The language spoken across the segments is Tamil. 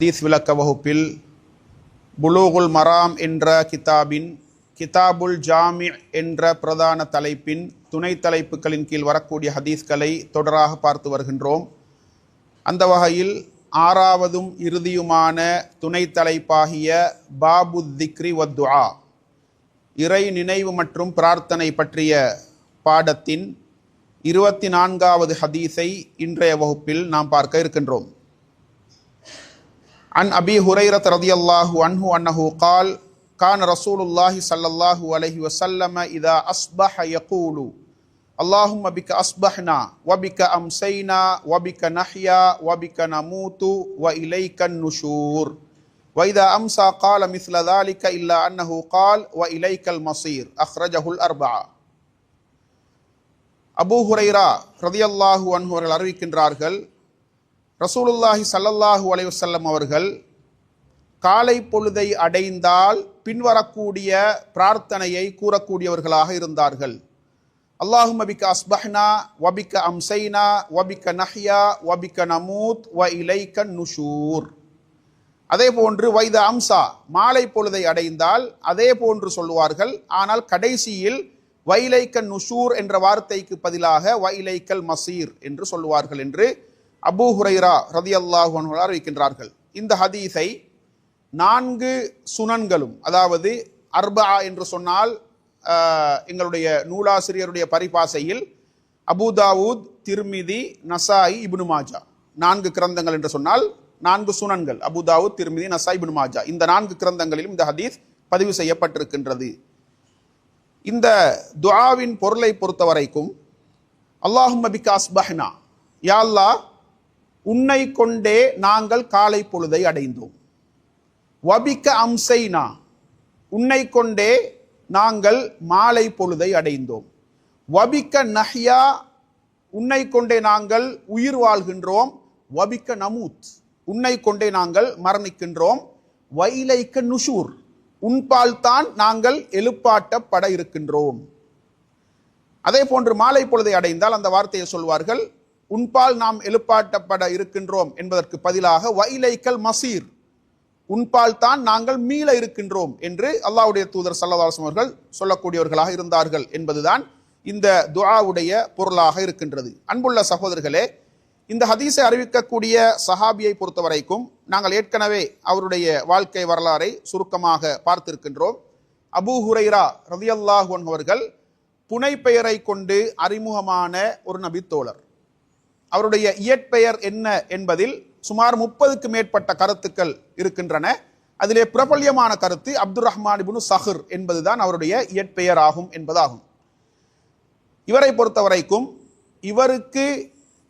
ஹதீஸ் விளக்க வகுப்பில் புலூகுல் மராம் என்ற கிதாபின் கிதாபுல் ஜாமி என்ற பிரதான தலைப்பின் துணை தலைப்புகளின் கீழ் வரக்கூடிய ஹதீஸ்களை தொடராக பார்த்து வருகின்றோம். அந்த வகையில் ஆறாவதும் இறுதியுமான துணை தலைப்பாகிய பாபு திக்ரி வத்துஆ, இறை நினைவு மற்றும் பிரார்த்தனை பற்றிய பாடத்தின் 24வது ஹதீஸை இன்றைய வகுப்பில் நாம் பார்க்க இருக்கின்றோம். அன் அபி ஹுரைரத் ரலியல்லாஹு அன்ஹு அன்னஹு கால் கான ரசூலுல்லாஹி ஸல்லல்லாஹு அலைஹி வஸல்லம் இதா அஸ்பஹ யகூலு அல்லாஹும்ம பிக அஸ்பஹ்னா வ பிக அம்சைனா வ பிக நஹ்யா வ பிக நமூது வ இலைக்கன் நுஷூர் வ இதா அம்ஸா கால மிஸ்ல ذلك இல்லா அன்னஹு கால் வ இலைக்கல் மஸீர் அக்ரஜஹுல் அர்பஆ. அபூ ஹுரைரா ரலியல்லாஹு அன்ஹு அவர்கள் அறிவிக்கின்றார்கள், ரசூலுல்லாஹி ஸல்லல்லாஹு அலைஹி வஸல்லம் அவர்கள் காலை பொழுதை அடைந்தால் பின்வரக்கூடிய பிரார்த்தனையை கூறக்கூடியவர்களாக இருந்தார்கள். அல்லாஹும்ம பிக அஸ்பஹ்னா வ பிக அம்சைனா வ பிக நஹ்யா வ பிக நமூத் வ இலைக்கன் நுஷூர். அதே போன்று வைத அம்சா, மாலை பொழுதை அடைந்தால் அதே போன்று சொல்லுவார்கள். ஆனால் கடைசியில் வைலைக்கன் நுஷூர் என்ற வார்த்தைக்கு பதிலாக வைலைக்கல் மசீர் என்று சொல்லுவார்கள் என்று அபூ ஹுரைரா ரலியல்லாஹு அன்ஹு அறிவிக்கின்றார்கள். இந்த ஹதீஸை 4 சுனன்களும், அதாவது அர்பா என்று சொன்னால் எங்களுடைய நூலாசிரியருடைய பரிபாசையில் அபூ தாவூத், திர்மிதி, நசாயி, இப்னு மாஜா, 4 கிரந்தங்கள் என்று சொன்னால் 4 சுனன்கள், அபூ தாவூத், திர்மிதி, நசாயி, இப்னு மாஜா, இந்த 4 கிரந்தங்களிலும் இந்த ஹதீஸ் பதிவு செய்யப்பட்டிருக்கின்றது. இந்த துஆவின் பொருளை பொறுத்த வரைக்கும் அல்லாஹும்ம பிக அஸ்பஹ்னா, யா அல்லாஹ் உன்னை கொண்டே நாங்கள் காலை பொழுதை அடைந்தோம். வபிக்க அம்சைனா, உன்னை கொண்டே நாங்கள் மாலை பொழுதை அடைந்தோம். வபிக்க நஹ்யா, உன்னை கொண்டே நாங்கள் உயிர் வாழ்கின்றோம். வபிக்க நமூத், உன்னை கொண்டே நாங்கள் மரணிக்கின்றோம். வைலைக்க நுஷூர், உன்பால் தான் நாங்கள் எழுப்பாட்டப்பட இருக்கின்றோம். அதே போன்று மாலை பொழுதை அடைந்தால் அந்த வார்த்தையை சொல்வார்கள், உன்பால் நாம் எழுப்பாட்டப்பட இருக்கின்றோம் என்பதற்கு பதிலாக வைலைக்கல் மசீர், உன்பால் தான் நாங்கள் மீள இருக்கின்றோம் என்று அல்லாஹ்வுடைய தூதர் ஸல்லல்லாஹு அலைஹி வஸல்லம் அவர்கள் சொல்லக்கூடியவர்களாக இருந்தார்கள் என்பதுதான் இந்த துஆவுடைய பொருளாக இருக்கின்றது. அன்புள்ள சகோதரர்களே, இந்த ஹதீஸை அறிவிக்கக்கூடிய சஹாபியை பொறுத்த வரைக்கும் நாங்கள் ஏற்கனவே அவருடைய வாழ்க்கை வரலாறை சுருக்கமாக பார்த்திருக்கின்றோம். அபூ ஹுரைரா ரலியல்லாஹு அன்ஹு அவர்கள் புனைப்பெயரை கொண்டு அறிமுகமான ஒரு நபித்தோழர். அவருடைய இயற்பெயர் என்ன என்பதில் சுமார் 30க்கு மேற்பட்ட கருத்துக்கள் இருக்கின்றன. அதிலே பிரபல்யமான கருத்து அப்துர் ரஹ்மான் இப்னு சஹர் என்பதுதான் அவருடைய இயற்பெயர் ஆகும் என்பதாகும். இவரை பொறுத்த வரைக்கும் இவருக்கு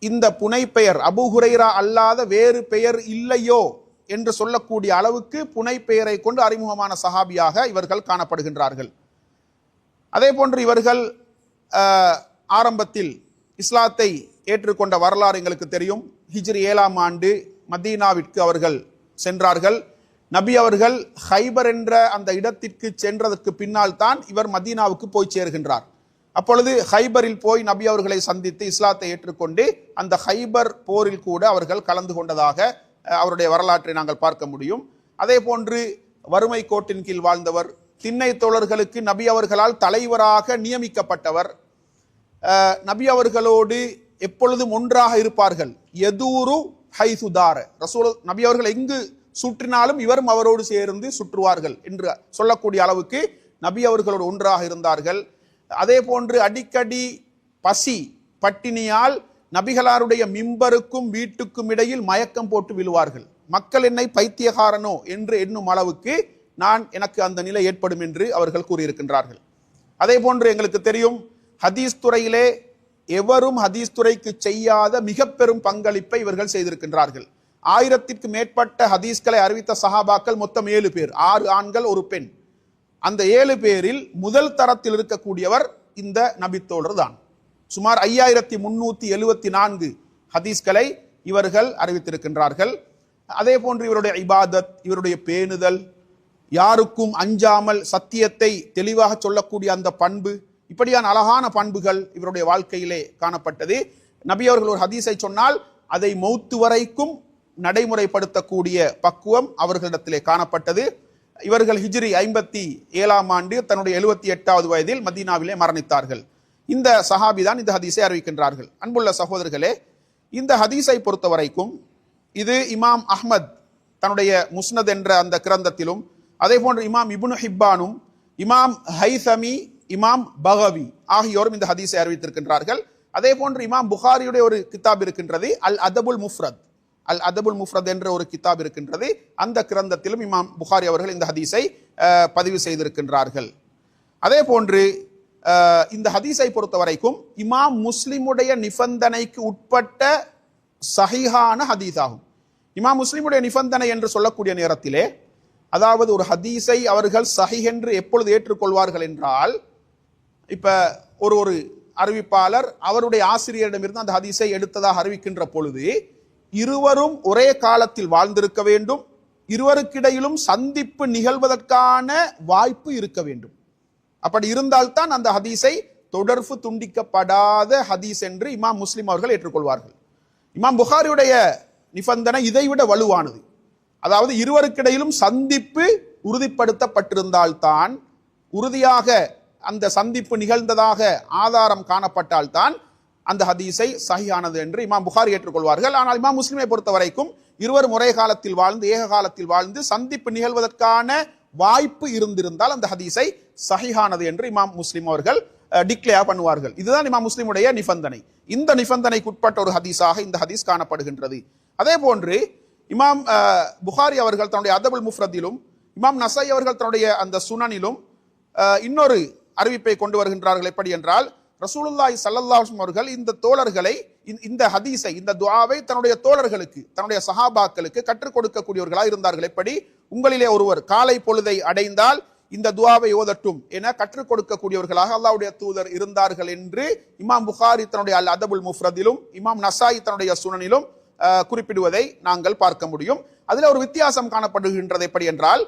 இந்த புனைப்பெயர் அபூ ஹுரைரா அல்லாத வேறு பெயர் இல்லையோ என்று சொல்லக்கூடிய அளவுக்கு புனைப்பெயரை கொண்டு அறிமுகமான சஹாபியாக இவர்கள் காணப்படுகின்றார்கள். அதே போன்று இவர்கள் ஆரம்பத்தில் இஸ்லாத்தை ஏற்றுக்கொண்ட வரலாறு எங்களுக்கு தெரியும். ஹிஜ்ரி 7ஆம் ஆண்டு மதீனாவிற்கு அவர்கள் சென்றார்கள். நபி அவர்கள் ஹைபர் என்ற அந்த இடத்திற்கு சென்றதற்கு பின்னால் தான் இவர் மதீனாவுக்கு போய் சேர்கின்றார். அப்பொழுது ஹைபரில் போய் நபி அவர்களை சந்தித்து இஸ்லாத்தை ஏற்றுக்கொண்டு அந்த ஹைபர் போரில் கூட அவர்கள் கலந்து கொண்டதாக அவருடைய வரலாற்றை நாங்கள் பார்க்க முடியும். அதே போன்று வறுமை கோட்டின் கீழ் வாழ்ந்தவர், திண்ணை தோழர்களுக்கு நபி அவர்களால் தலைவராக நியமிக்கப்பட்டவர், நபி அவர்களோடு எப்பொழுதும் ஒன்றாக இருப்பார்கள். எதூரு ஹைசுதார, ரசூல் நபி அவர்கள் எங்கு சுற்றினாலும் இவரும் அவரோடு சேர்ந்து சுற்றுவார்கள் என்று சொல்லக்கூடிய அளவுக்கு நபி அவர்களோடு ஒன்றாக இருந்தார்கள். அதே போன்று அடிக்கடி பசி பட்டினியால் நபிகளாருடைய மிம்பருக்கும் வீட்டுக்கும் இடையில் மயக்கம் போட்டு விழுவார்கள். மக்கள் என்னை பைத்தியகாரனோ என்று எண்ணும் அளவுக்கு எனக்கு அந்த நிலை ஏற்படும் என்று அவர்கள் கூறியிருக்கின்றார்கள். அதே போன்று எங்களுக்கு தெரியும், ஹதீஸ் துறையிலே எவரும் ஹதீஸ் துறைக்கு செய்யாத மிக பெரும் பங்களிப்பை இவர்கள் செய்திருக்கின்றார்கள். 1000க்கு மேற்பட்ட ஹதீஸ்களை அறிவித்த சஹாபாக்கள் மொத்தம் 7 பேர், 6 ஆண்கள் 1 பெண். அந்த 7 பேரில் முதல் தரத்தில் இருக்கக்கூடியவர் இந்த நபித்தோழர் தான். சுமார் 5374 ஹதீஸ்களை இவர்கள் அறிவித்திருக்கின்றார்கள். அதே போன்று இவருடைய இபாதத், இவருடைய பேணுதல், யாருக்கும் அஞ்சாமல் சத்தியத்தை தெளிவாக சொல்லக்கூடிய அந்த பண்பு, இப்படியான அழகான பண்புகள் இவருடைய வாழ்க்கையிலே காணப்பட்டது. நபி அவர்கள் ஒரு ஹதீஸை சொன்னால் அதை மௌத்து வரைக்கும் நடைமுறைப்படுத்தக்கூடிய பக்குவம் அவர்களிடத்திலே காணப்பட்டது. இவர்கள் ஹிஜ்ரி 57ஆம் ஆண்டு தன்னுடைய 78வது வயதில் மதீனாவிலே மரணித்தார்கள். இந்த சஹாபி தான் இந்த ஹதீஸை அறிவிக்கின்றார்கள். அன்புள்ள சகோதரர்களே, இந்த ஹதீஸை பொறுத்த வரைக்கும் இது இமாம் அஹ்மத் தன்னுடைய முஸ்னத் என்ற அந்த கிரந்தத்திலும், அதே போன்று இமாம் இப்னு ஹிப்பானும், இமாம் ஹைசமி, இமாம் பகவி ஆகியோரும் இந்த ஹதீஸை அறிவித்திருக்கின்றார்கள். அதே போன்று இமாம் புகாரியுடைய ஒரு கிதாப் இருக்கின்றது, அல் அதபுல் முஃப்ரத். அல் அதபுல் முஃப்ரத் என்ற ஒரு கிதாப் இருக்கின்றது. அந்த கிரந்தத்திலும் இமாம் புகாரி அவர்கள் இந்த ஹதீஸை பதிவு செய்திருக்கின்றார்கள். அதே போன்று இந்த ஹதீஸை பொறுத்த வரைக்கும் இமாம் முஸ்லிமுடைய நிபந்தனைக்கு உட்பட்ட சஹீஹான ஹதீஸ் ஆகும். இமாம் முஸ்லிமுடைய நிபந்தனை என்று சொல்லக்கூடிய நேரத்திலே, அதாவது ஒரு ஹதீஸை அவர்கள் சஹீஹ் என்று எப்பொழுது ஏற்றுக்கொள்வார்கள் என்றால், இப்ப ஒரு அறிவிப்பாளர் அவருடைய ஆசிரியரிடமிருந்து அந்த ஹதீஸை எடுத்ததாக அறிவிக்கின்ற பொழுது இருவரும் ஒரே காலத்தில் வாழ்ந்திருக்க வேண்டும், இருவருக்கிடையிலும் சந்திப்பு நிகழ்வதற்கான வாய்ப்பு இருக்க வேண்டும். அப்படி இருந்தால்தான் அந்த ஹதீஸை தொடர்பு துண்டிக்கப்படாத ஹதீஸ் என்று இமாம் முஸ்லிம் அவர்கள் ஏற்றுக்கொள்வார்கள். இமாம் புகாரியுடைய நிபந்தனை இதைவிட வலுவானது. அதாவது இருவருக்கிடையிலும் சந்திப்பு உறுதிப்படுத்தப்பட்டிருந்தால்தான், உறுதியாக அந்த சந்திப்பு நிகழ்ந்ததாக ஆதாரம் காணப்பட்டால்தான் அந்த ஹதீஸை சஹீஹானது என்று இமாம் புகாரி ஏற்றுக்கொள்வார்கள். ஆனால் இமாம் முஸ்லிமை பொறுத்த வரைக்கும் இருவரும் ஒரே காலத்தில் வாழ்ந்து, ஏக காலத்தில் வாழ்ந்து சந்திப்பு நிகழ்வதற்கான வாய்ப்பு இருந்திருந்தால் அந்த ஹதீஸை சஹீஹானது என்று இமாம் முஸ்லிம் அவர்கள் டிக்ளேர் பண்ணுவார்கள். இதுதான் இமாம் முஸ்லிமுடைய நிபந்தனை. இந்த நிபந்தனைக்கு உட்பட்ட ஒரு ஹதீஸாக இந்த ஹதீஸ் காணப்படுகின்றது. அதே போன்று இமாம் புகாரி அவர்கள் தன்னுடைய அதபுல் முஃப்ரதிலும், இமாம் நஸாயி அவர்கள் தன்னுடைய அந்த சுனனிலும் இன்னொரு அறிவிப்பை கொண்டு வருகின்றார்கள். எப்படி என்றால், ரசூலுல்லாஹி ஸல்லல்லாஹு அலைஹி வஸல்லம் அவர்கள் இந்த தோழர்களை, இந்த ஹதீஸை, இந்த துஆவை தன்னுடைய தோழர்களுக்கு, தன்னுடைய சஹாபாக்களுக்கு கற்றுக் கொடுக்கக்கூடியவர்களாக இருந்தார்கள். எப்படி? உங்களிலே ஒருவர் காலை பொழுதை அடைந்தால் இந்த துஆவை ஓதட்டும் என கற்றுக் கொடுக்கக்கூடியவர்களாக அல்லாஹ்வுடைய தூதர் இருந்தார்கள் என்று இமாம் புகாரி தன்னுடைய அல் அதபுல் முஃப்ரதிலும், இமாம் நஸாயி தன்னுடைய சுனனிலும் குறிப்பிடுவதை நாங்கள் பார்க்க முடியும். அதில் ஒரு வித்தியாசம் காணப்படுகின்றது. எப்படி என்றால்,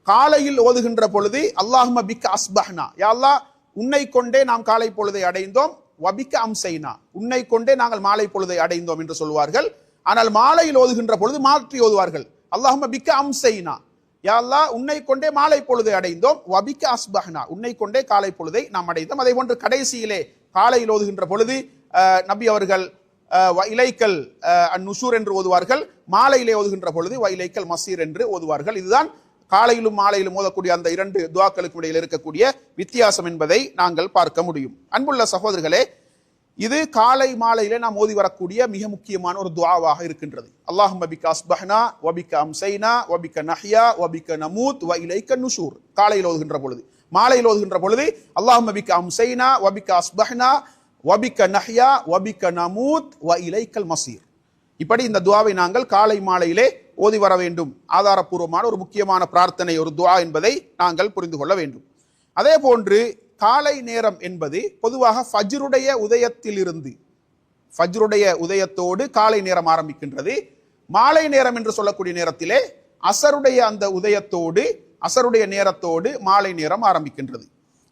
காலையில் ஓதுகின்ற பொழுது அல்லாஹும்ம பிக்க அஸ்பஹ்னா, யா அல்லாஹ் உன்னை கொண்டே நாம் காலை பொழுதை அடைந்தோம், வபிக்க அம்சைனா, உன்னை கொண்டே நாங்கள் மாலை பொழுதை அடைந்தோம் என்று சொல்வார்கள். ஆனால் மாலையில் ஓதுகின்ற பொழுது மாற்றி ஓதுவார்கள், அல்லாஹும்ம பிக்க அம்சைனா, யா அல்லாஹ் உன்னை கொண்டே மாலை பொழுதை அடைந்தோம், வபிக்க அஸ்பஹ்னா, உன்னை கொண்டே காலை பொழுதை நாம் அடைந்தோம். அதே போன்று கடைசியிலே காலையில் ஓதுகின்ற பொழுது நபி அவர்கள் இலைக்கல் நுஷூர் என்று ஓதுவார்கள், மாலையிலே ஓதுகின்ற பொழுது இலைக்கல் மசீர் என்று ஓதுவார்கள். இதுதான் காலையிலும் மாலையிலும் ஓதக்கூடிய அந்த இரண்டு துஆக்களுக்கு இடையில் இருக்கக்கூடிய வித்தியாசம் என்பதை நாங்கள் பார்க்க முடியும். அன்புள்ள சகோதரர்களே, இது காலை மாலையிலே நாம் ஓதி வரக்கூடிய மிக முக்கியமான ஒரு துஆவாக இருக்கின்றது. அல்லாஹும்ம பிக்க அஸ்பஹ்னா வபிக்க அம்சைனா வபிக்க நஹ்யா வபிக்க நமூத் வ இலைக்க நுஷூர். காலையில் ஓதுகின்ற பொழுது. மாலையில் ஓதுகின்ற பொழுது அல்லாஹும்ம பிக்க அம்சைனா வபிக்க அஸ்பஹ்னா வபிக்க நஹ்யா வபிக்க நமூத் வ இலைக்கல் மசீர். இப்படி இந்த துஆவை நாங்கள் காலை மாலையிலே ஓதி வர வேண்டும். ஆதாரப்பூர்வமான ஒரு முக்கியமான பிரார்த்தனை, ஒரு துஆ என்பதை நாங்கள் புரிந்து கொள்ள வேண்டும். அதே போன்று காலை நேரம் என்பது பொதுவாக ஃபஜ்ருடைய உதயத்திலிருந்து, ஃபஜ்ருடைய உதயத்தோடு காலை நேரம் ஆரம்பிக்கின்றது. மாலை நேரம் என்று சொல்லக்கூடிய நேரத்திலே அசருடைய அந்த உதயத்தோடு, அசருடைய நேரத்தோடு மாலை நேரம் ஆரம்பிக்கின்றது.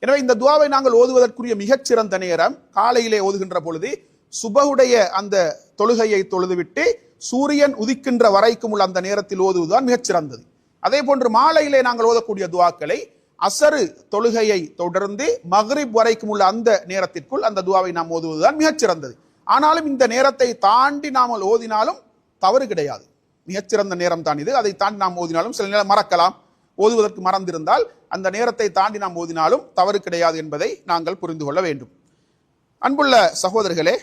எனவே இந்த துஆவை நாங்கள் ஓதுவதற்குரிய மிகச்சிறந்த நேரம் காலையிலே ஓதுகின்ற பொழுது சுபஹுடைய அந்த தொழுகையை தொழுதுவிட்டு சூரியன் உதிக்கின்ற வரைக்கும் உள்ள அந்த நேரத்தில் ஓதுவதுதான் மிகச்சிறந்தது. அதே போன்று மாலையிலே நாங்கள் ஓதக்கூடிய துஆக்களை அசரு தொழுகையை தொடர்ந்து மக்ரிப் வரைக்கும் உள்ள அந்த நேரத்திற்குள் அந்த துஆவை நாம் ஓதுவதுதான் மிகச்சிறந்தது. ஆனாலும் இந்த நேரத்தை தாண்டி நாம் ஓதினாலும் தவறு கிடையாது. மிகச்சிறந்த நேரம் தான் இது. அதை தாண்டி நாம் ஓதினாலும் சில நேரம் மறக்கலாம், ஓதுவதற்கு மறந்திருந்தால் அந்த நேரத்தை தாண்டி நாம் ஓதினாலும் தவறு கிடையாது என்பதை நாங்கள் புரிந்து கொள்ள வேண்டும். அன்புள்ள சகோதரர்களே,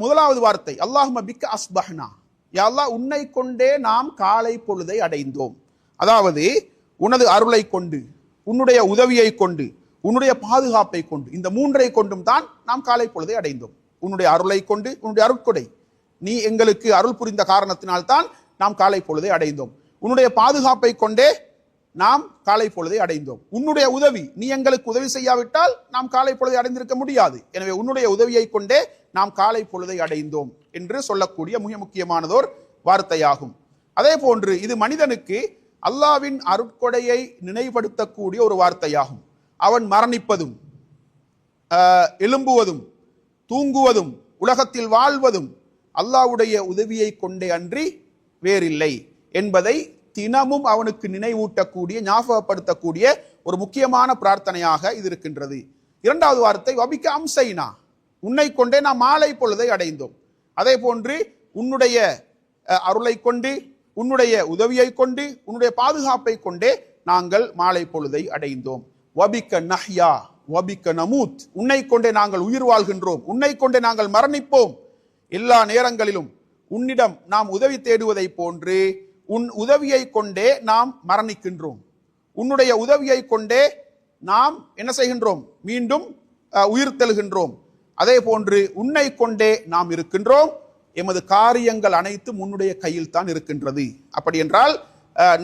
முதலாவது வார்த்தை அல்லாஹும்ம பிக்க அஸ்பஹ்னா, யா அல்லாஹ் உன்னை கொண்டே நாம் காலை பொழுதை அடைந்தோம். அதாவது உனது அருளை கொண்டு, உன்னுடைய உதவியை கொண்டு, உன்னுடைய பாதுகாப்பை கொண்டு, இந்த மூன்றை கொண்டும் தான் நாம் காலை பொழுதை அடைந்தோம். உன்னுடைய அருளை கொண்டு, உன்னுடைய அருட்கொடை, நீ எங்களுக்கு அருள் புரிந்த காரணத்தினால்தான் நாம் காலை பொழுதை அடைந்தோம். உன்னுடைய பாதுகாப்பை கொண்டே நாம் காலை பொழுதை அடைந்தோம். உன்னுடைய உதவி, நீ எங்களுக்கு உதவி செய்யாவிட்டால் நாம் காலை பொழுதை அடைந்திருக்க முடியாது. எனவே உன்னுடைய உதவியை கொண்டே நாம் காலை பொழுதை அடைந்தோம் என்று சொல்லக்கூடிய மிக முக்கியமானதோர் வார்த்தையாகும். அதே போன்று இது மனிதனுக்கு அல்லாவின் அருட்கொடையை நினைவுபடுத்தக்கூடிய ஒரு வார்த்தையாகும். அவன் மரணிப்பதும், எழும்புவதும், தூங்குவதும், உலகத்தில் வாழ்வதும் அல்லாஹ்வுடைய உதவியை கொண்டே அன்றி வேறில்லை என்பதை தினமும் அவனுக்கு நினைவூட்டக்கூடிய, ஞாபகப்படுத்தக்கூடிய ஒரு முக்கியமான பிரார்த்தனையாக இது இருக்கின்றது. இரண்டாவது வார்த்தை வபிக்க அம்சைனா, உன்னை கொண்டே நாம் மாலை பொழுதை அடைந்தோம். அதே போன்று உன்னுடைய அருளை கொண்டு, உன்னுடைய உதவியை கொண்டு, உன்னுடைய பாதுகாப்பை கொண்டே நாங்கள் மாலை பொழுதை அடைந்தோம். வபிக்க நஹ்யா வபிக்க நமூத், உன்னை கொண்டே நாங்கள் உயிர் வாழ்கின்றோம், உன்னை கொண்டே நாங்கள் மரணிப்போம். எல்லா நேரங்களிலும் உன்னிடம் நாம் உதவி தேடுவதை போன்று உன் உதவியை கொண்டே நாம் மரணிக்கின்றோம். உன்னுடைய உதவியை கொண்டே நாம் என்ன செய்கின்றோம்? மீண்டும் உயிர் தெழுகின்றோம். அதே போன்று உன்னை கொண்டே நாம் இருக்கின்றோம். எமது காரியங்கள் அனைத்தும் உன்னுடைய கையில் தான் இருக்கின்றது. அப்படி என்றால்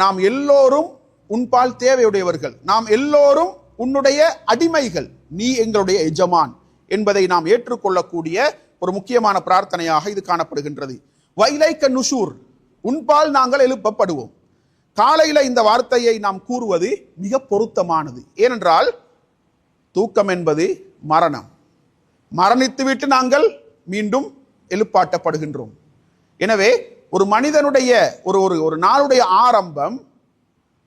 நாம் எல்லோரும் உன்பால் தேவையுடையவர்கள், நாம் எல்லோரும் உன்னுடைய அடிமைகள், நீ எங்களுடைய எஜமான் என்பதை நாம் ஏற்றுக்கொள்ளக்கூடிய ஒரு முக்கியமான பிரார்த்தனையாக இது காணப்படுகின்றது. வைலைக்க நுஷூர், உன்பால் நாங்கள் எழுப்பப்படுவோம். காலையில இந்த வார்த்தையை நாம் கூறுவது மிக பொருத்தமானது. ஏனென்றால் தூக்கம் என்பது மரணம், மரணித்துவிட்டு நாங்கள் மீண்டும் எழுப்பாட்டப்படுகின்றோம். எனவே ஒரு மனிதனுடைய ஒரு நாளுடைய ஆரம்பம்,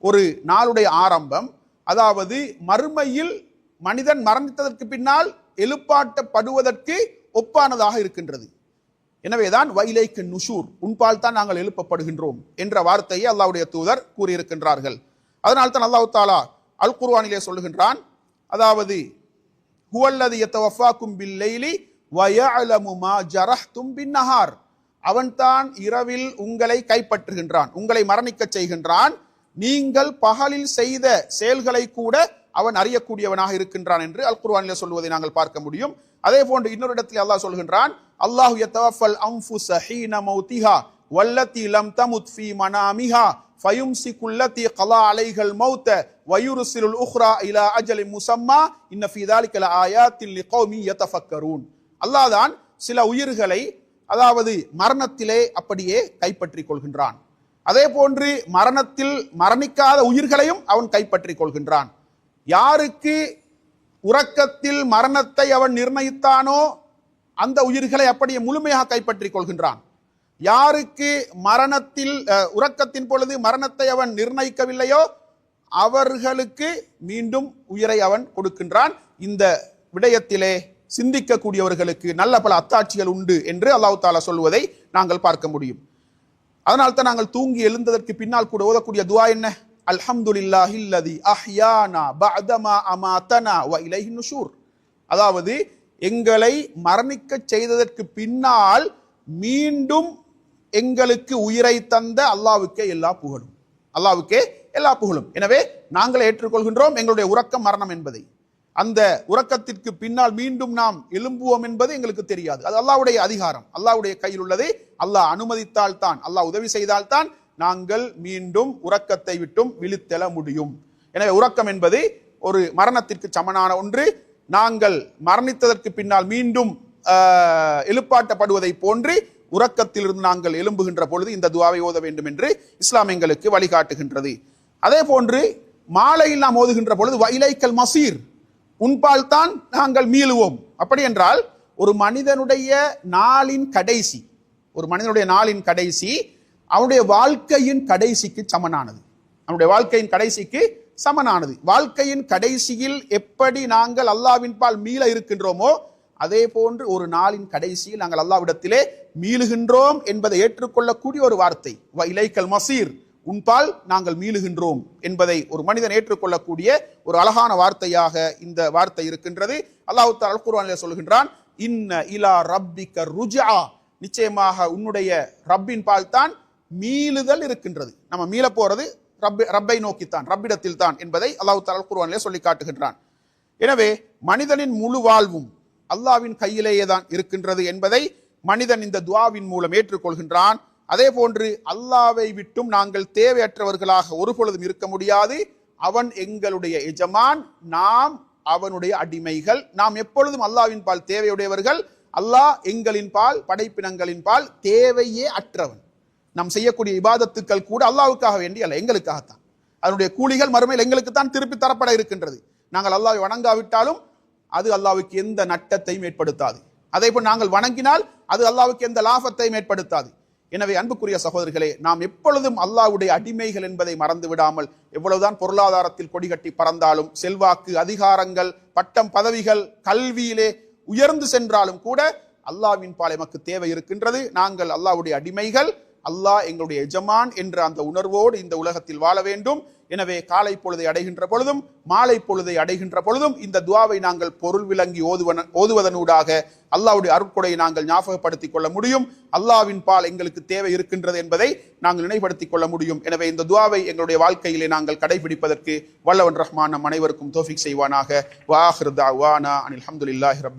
ஒரு நாளுடைய ஆரம்பம், அதாவது மறுமையில் மனிதன் மரணித்ததற்கு பின்னால் எழுப்பாட்டப்படுவதற்கு ஒப்பானதாக இருக்கின்றது. எனவேதான் வைலைக்கு நுஷூர், உன்பால் தான் நாங்கள் எழுப்பப்படுகின்றோம் என்ற வார்த்தையை அல்லாஹ்வுடைய தூதர் கூறியிருக்கின்றார்கள். அதனால் தான் அல்லாஹ் தஆலா அல் குர்ஆனிலே சொல்லுகின்றான், அதாவது ஹுவல்லதி யதவஃபாக்கும் பில்லைலி வ யஅலமு மா ஜரஹ்தும் பின்னஹார், அவன்தான் இரவில் உங்களை கைப்பற்றுகின்றான், உங்களை மரணிக்க செய்கின்றான், நீங்கள் பகலில் செய்த செயல்களை கூட அவன் அறியக்கூடியவனாக இருக்கின்றான் என்று அல் குர்ஆனிலே சொல்வதை நாங்கள் பார்க்க முடியும். அதே போன்று இன்னொரு இடத்தில் அல்லாஹ் சொல்கின்றான், அல்லாஹு யதவஃபல் அன்ஃபுஸ ஹீன மௌதிஹா வல்லதி லம் தமுத் ஃபீ மனாமிஹா ஃபயும்சிகுல்லதி கலா அலைஹல் மௌத வயுர்சிலுல் உக்ரா இலா அஜலின் முஸம்மா இன்ன ஃபீ ذلك லஆயாத்தின் லிகௌமி யதஃபக்கரூன். அல்லாஹ் தான் சில உயிர்களை, அதாவது மரணத்திலே அப்படியே கைப்பற்றிக் கொள்கின்றான். அதே போன்று மரணத்தில் மரணிக்காத உயிர்களையும் அவன் கைப்பற்றிக் கொள்கின்றான். யாருக்கு உறக்கத்தில் மரணத்தை அவன் நிர்ணயித்தானோ அந்த உயிர்களை அப்படியே முழுமையாக கைப்பற்றிக் கொள்கின்றான். யாருக்கு மரணத்தில் உறக்கத்தின் பொழுது மரணத்தை அவன் நிர்ணயிக்கவில்லையோ அவர்களுக்கு மீண்டும் உயிரை அவன் கொடுக்கின்றான். இந்த விடயத்திலே சிந்திக்கக்கூடியவர்களுக்கு நல்ல பல அத்தாட்சிகள் உண்டு என்று அல்லாஹ் தஆலா சொல்வதை நாங்கள் பார்க்க முடியும். அதனால் தான் நாங்கள் தூங்கி எழுந்ததற்கு பின்னால் கூட ஓதக்கூடிய துஆ என்ன? அல்ஹம்துலில்லாஹில்லதி அஹ்யானா பஅதமா அமாதனா வ இலைஹி நுஷூர், அதாவது எங்களை மரணிக்க செய்ததற்கு பின்னால் மீண்டும் எங்களுக்கு உயிரை தந்த அல்லாஹ்வுக்கே எல்லா புகழும், அல்லாஹ்வுக்கே எல்லா புகழும். எனவே நாங்கள் ஏற்றுக்கொள்கின்றோம் எங்களுடைய உறக்கம் மரணம் என்பதை. அந்த உறக்கத்திற்கு பின்னால் மீண்டும் நாம் எழும்புவோம் என்பது எங்களுக்கு தெரியாது. அது அல்லாஹ்வுடைய அதிகாரம், அல்லாஹ்வுடைய கையில் உள்ளது. அல்லாஹ் அனுமதித்தால் தான், அல்லாஹ் உதவி செய்தால் தான் நாங்கள் மீண்டும் உறக்கத்தை விட்டும் விழித்தெழ முடியும். எனவே உறக்கம் என்பது ஒரு மரணத்திற்கு சமனான ஒன்று. நாங்கள் மரணித்ததற்கு பின்னால் மீண்டும் எழுப்பாட்டப்படுவதை போன்று உறக்கத்திலிருந்து நாங்கள் எழும்புகின்ற பொழுது இந்த துஆவை ஓத வேண்டும் என்று இஸ்லாம் எங்களுக்கு வழிகாட்டுகின்றது. அதே போன்று மாலையில் நாம் ஓதுகின்ற பொழுது வைலைக்கல் மசீர், உன்பால் தான் நாங்கள் மீளுவோம். அப்படி என்றால் ஒரு மனிதனுடைய நாளின் கடைசி, ஒரு மனிதனுடைய நாளின் கடைசி அவனுடைய வாழ்க்கையின் கடைசிக்கு சமனானது, அவனுடைய வாழ்க்கையின் கடைசிக்கு சமனானது. வாழ்க்கையின் கடைசியில் எப்படி நாங்கள் அல்லாஹ்வின் பால் மீள இருக்கின்றோமோ அதே போன்று ஒரு நாளின் கடைசியில் நாங்கள் அல்லாஹ்விடத்திலே மீளுகின்றோம் என்பதை ஏற்றுக்கொள்ளக்கூடிய ஒரு வார்த்தை வைலைக்கல் மசீர், உன்பால் நாங்கள் மீளுகின்றோம் என்பதை ஒரு மனிதன் ஏற்றுக்கொள்ளக்கூடிய ஒரு அழகான வார்த்தையாக இந்த வார்த்தை இருக்கின்றது. அல்லாஹ் தஆலா அல் குர்ஆனிலே சொல்கின்றான், இன்ன இலா ரப்பிக ருஜா, நிச்சயமாக உன்னுடைய ரப்பின் பால் தான் மீளுதல் இருக்கின்றது. நம்ம மீள போறது ரப்பை நோக்கித்தான், ரப்பிடத்தில் தான் என்பதை அல்லாஹ் தஆலா அல் குர்ஆனிலே சொல்லி காட்டுகின்றான். எனவே மனிதனின் முழு வாழ்வும் அல்லாஹ்வின் கையிலேயே தான் இருக்கின்றது என்பதை மனிதன் இந்த துஆவின் மூலம் ஏற்றுக்கொள்கின்றான். அதே போன்று அல்லாஹ்வை விட்டும் நாங்கள் தேவையற்றவர்களாக ஒரு பொழுதும் இருக்க முடியாது. அவன் எங்களுடைய எஜமான், நாம் அவனுடைய அடிமைகள். நாம் எப்பொழுதும் அல்லாஹ்வின் பால் தேவையுடையவர்கள். அல்லாஹ் எங்களின் பால், படைப்பினங்களின் பால் தேவையே அற்றவன். நாம் செய்யக்கூடிய இபாதத்துக்கள் கூட அல்லாஹ்வுக்காக வேண்டி அல்ல, எங்களுக்காகத்தான். அதனுடைய கூலிகள் மறுமையில் எங்களுக்கு தான் திருப்பி தரப்பட இருக்கின்றது. நாங்கள் அல்லாஹ்வை வணங்காவிட்டாலும் அது அல்லாஹ்வுக்கு எந்த நட்டத்தையும் ஏற்படுத்தாது. அதே போல் நாங்கள் வணங்கினால் அது அல்லாஹ்வுக்கு எந்த லாபத்தையும் ஏற்படுத்தாது. எனவே அன்புக்குரிய சகோதரர்களே, நாம் எப்பொழுதும் அல்லாஹ்வுடைய அடிமைகள் என்பதை மறந்து விடாமல், எவ்வளவுதான் பொருளாதாரத்தில் கொடிகட்டி பறந்தாலும், செல்வாக்கு, அதிகாரங்கள், பட்டம், பதவிகள், கல்வியிலே உயர்ந்து சென்றாலும் கூட அல்லாஹ்வின் பால் எமக்கு தேவை இருக்கின்றது. நாங்கள் அல்லாஹ்வுடைய அடிமைகள், அல்லாஹ் எங்களுடைய எஜமான் என்ற அந்த உணர்வோடு இந்த உலகத்தில் வாழ வேண்டும். எனவே காலை பொழுதை அடைகின்ற பொழுதும் மாலை பொழுதை அடைகின்ற பொழுதும் இந்த துஆவை நாங்கள் பொருள் விளங்கி ஓதுவதனூடாக அல்லாஹ்வுடைய அருட்கொடையை நாங்கள் ஞாபகப்படுத்திக் கொள்ள முடியும். அல்லாஹ்வின் பால் எங்களுக்கு தேவை இருக்கின்றது என்பதை நாங்கள் நினைப்படுத்திக் கொள்ள முடியும். எனவே இந்த துஆவை எங்களுடைய வாழ்க்கையிலே நாங்கள் கடைபிடிப்பதற்கு வல்லவன் ரஹ்மான் நம் அனைவருக்கும் தௌஃபீக் செய்வானாக. வ ஆகிரு தஅவானா அனில் ஹம்துலில்லாஹி ரப்பில்